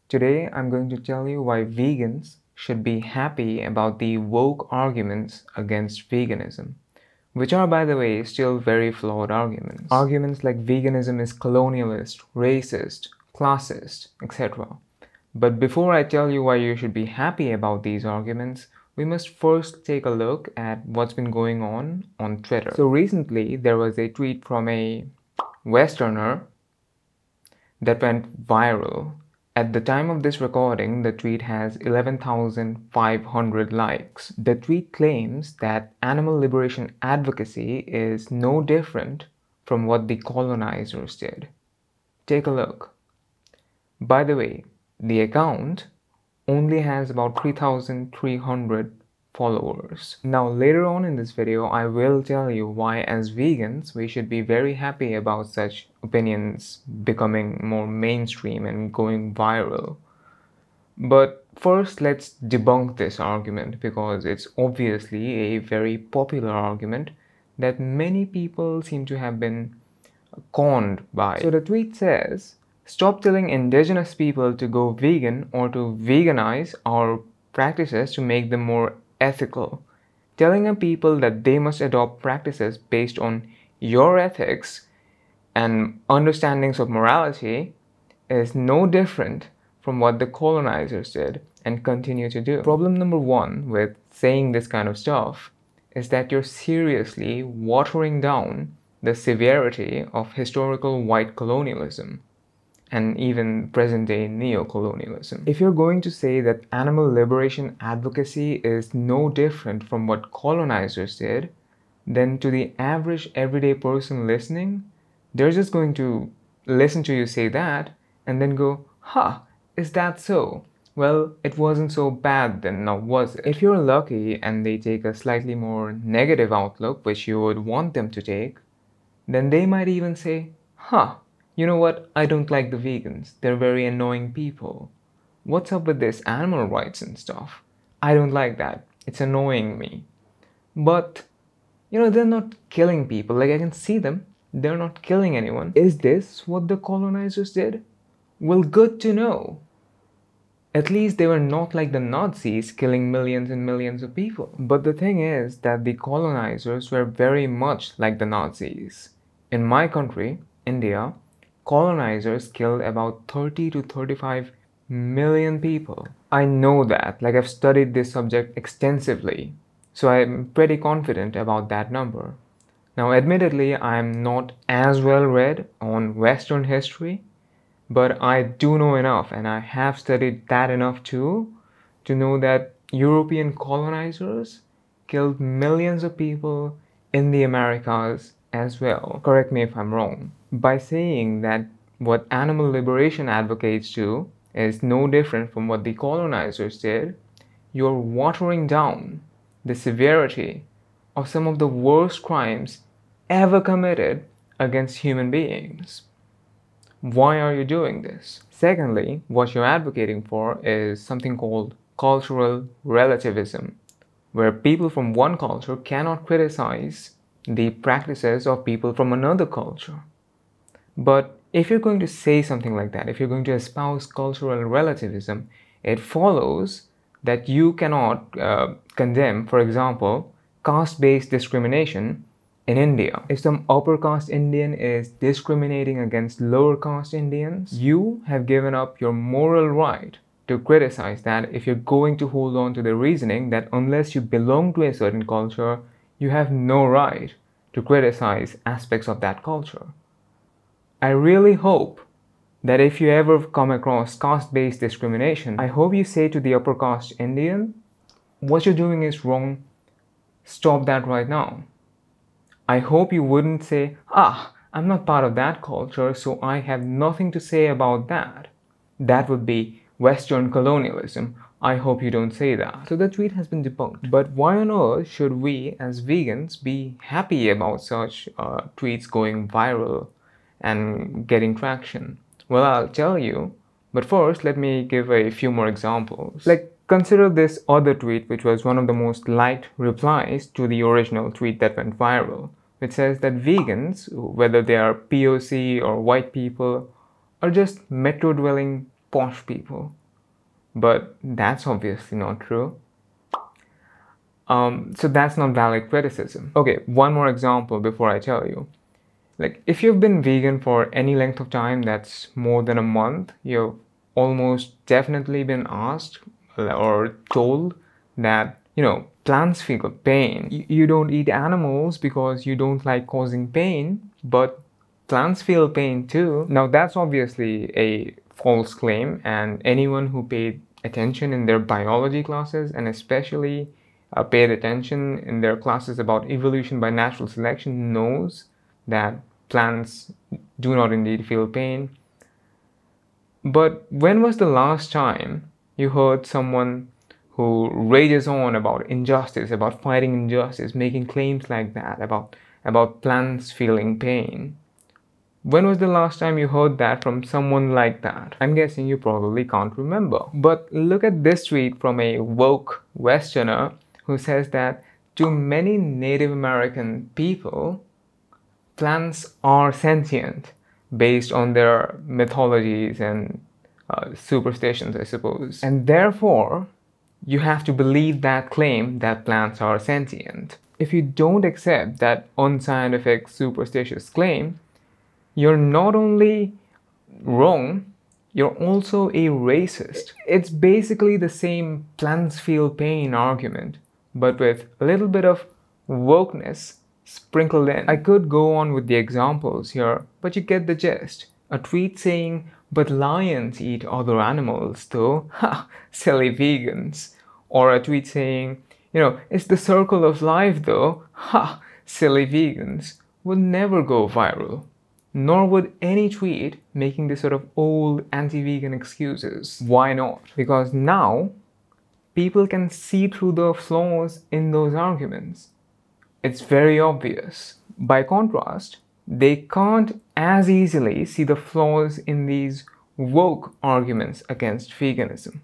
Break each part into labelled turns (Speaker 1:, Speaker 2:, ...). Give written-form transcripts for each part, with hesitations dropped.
Speaker 1: Today, I'm going to tell you why vegans should be happy about the woke arguments against veganism, which are, by the way, still very flawed arguments. Arguments like veganism is colonialist, racist, classist, etc. But before I tell you why you should be happy about these arguments, we must first take a look at what's been going on Twitter. So recently, there was a tweet from a Westerner that went viral. At the time of this recording, the tweet has 11,500 likes. The tweet claims that animal liberation advocacy is no different from what the colonizers did. Take a look. By the way, the account only has about 3,300 followers. Now later on in this video, I will tell you why as vegans we should be very happy about such opinions becoming more mainstream and going viral. But first, let's debunk this argument because it's obviously a very popular argument that many people seem to have been conned by. So the tweet says, "Stop telling indigenous people to go vegan or to veganize our practices to make them more ethical. Telling a people that they must adopt practices based on your ethics and understandings of morality is no different from what the colonizers did and continue to do." Problem number one with saying this kind of stuff is that you're seriously watering down the severity of historical white colonialism and even present-day neo-colonialism. If you're going to say that animal liberation advocacy is no different from what colonizers did, then to the average everyday person listening, they're just going to listen to you say that and then go, "Huh, is that so? Well, it wasn't so bad then, now was it?" If you're lucky and they take a slightly more negative outlook, which you would want them to take, then they might even say, "Huh, you know what? I don't like the vegans. They're very annoying people. What's up with this animal rights and stuff? I don't like that. It's annoying me." But, they're not killing people. Like, I can see them. They're not killing anyone. Is this what the colonizers did? Well, good to know. At least they were not like the Nazis killing millions and millions of people. But the thing is that the colonizers were very much like the Nazis. In my country, India, colonizers killed about 30 to 35 million people. I know that, like I've studied this subject extensively, so I'm pretty confident about that number. Now, admittedly, I'm not as well read on Western history, but I do know enough, and I have studied that enough too, to know that European colonizers killed millions of people in the Americas as well. Correct me if I'm wrong. By saying that what animal liberation advocates do is no different from what the colonizers did, you're watering down the severity of some of the worst crimes ever committed against human beings. Why are you doing this? Secondly, what you're advocating for is something called cultural relativism, where people from one culture cannot criticize the practices of people from another culture. But if you're going to say something like that, if you're going to espouse cultural relativism, it follows that you cannot condemn, for example, caste-based discrimination in India. If some upper caste Indian is discriminating against lower caste Indians, you have given up your moral right to criticize that if you're going to hold on to the reasoning that unless you belong to a certain culture, you have no right to criticize aspects of that culture. I really hope that if you ever come across caste-based discrimination, I hope you say to the upper caste Indian, "What you're doing is wrong. Stop that right now." I hope you wouldn't say, "I'm not part of that culture, so I have nothing to say about that." That would be Western colonialism. I hope you don't say that. So the tweet has been debunked. But why on earth should we as vegans be happy about such tweets going viral and getting traction? Well, I'll tell you. But first, let me give a few more examples. Like, consider this other tweet, which was one of the most liked replies to the original tweet that went viral, which says that vegans, whether they are POC or white people, are just metro-dwelling posh people. But that's obviously not true. So that's not valid criticism. Okay, one more example before I tell you. Like, if you've been vegan for any length of time that's more than a month, you've almost definitely been asked or told that, plants feel pain. You don't eat animals because you don't like causing pain, but plants feel pain too. Now, that's obviously a false claim, and anyone who paid attention in their biology classes, and especially paid attention in their classes about evolution by natural selection, knows that plants do not indeed feel pain. But when was the last time you heard someone who rages on about injustice, about fighting injustice, making claims like that, about plants feeling pain? When was the last time you heard that from someone like that? I'm guessing you probably can't remember. But look at this tweet from a woke Westerner who says that to many Native American people, plants are sentient based on their mythologies and superstitions, I suppose. And therefore, you have to believe that claim that plants are sentient. If you don't accept that unscientific, superstitious claim, you're not only wrong, you're also a racist. It's basically the same plants feel pain argument, but with a little bit of wokeness sprinkled in. I could go on with the examples here, but you get the gist. A tweet saying, "But lions eat other animals though, ha, silly vegans." Or a tweet saying, "It's the circle of life though, ha, silly vegans," would never go viral. Nor would any tweet making this sort of old anti-vegan excuses. Why not? Because now people can see through the flaws in those arguments. It's very obvious. By contrast, they can't as easily see the flaws in these woke arguments against veganism.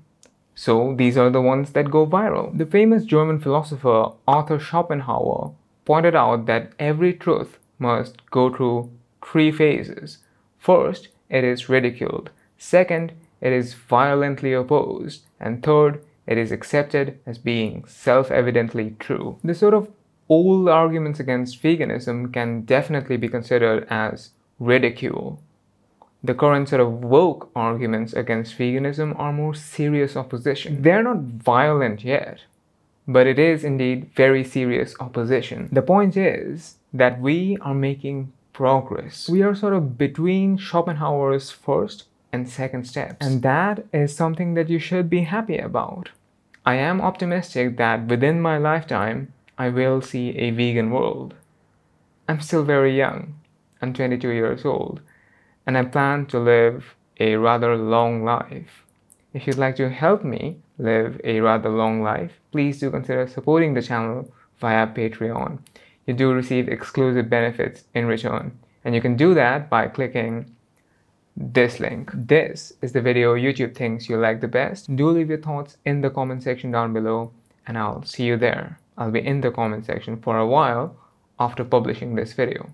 Speaker 1: So these are the ones that go viral. The famous German philosopher Arthur Schopenhauer pointed out that every truth must go through 3 phases. First, it is ridiculed. Second, it is violently opposed. And third, it is accepted as being self-evidently true. The sort of old arguments against veganism can definitely be considered as ridicule. The current sort of woke arguments against veganism are more serious opposition. They're not violent yet, but it is indeed very serious opposition. The point is that we are making progress. We are sort of between Schopenhauer's first and second steps, and that is something that you should be happy about. I am optimistic that within my lifetime, I will see a vegan world. I'm still very young. I'm 22 years old, and I plan to live a rather long life. If you'd like to help me live a rather long life, please do consider supporting the channel via Patreon. You do receive exclusive benefits in return, and you can do that by clicking this link. This is the video YouTube thinks you like the best. Do leave your thoughts in the comment section down below, and I'll see you there. I'll be in the comment section for a while after publishing this video.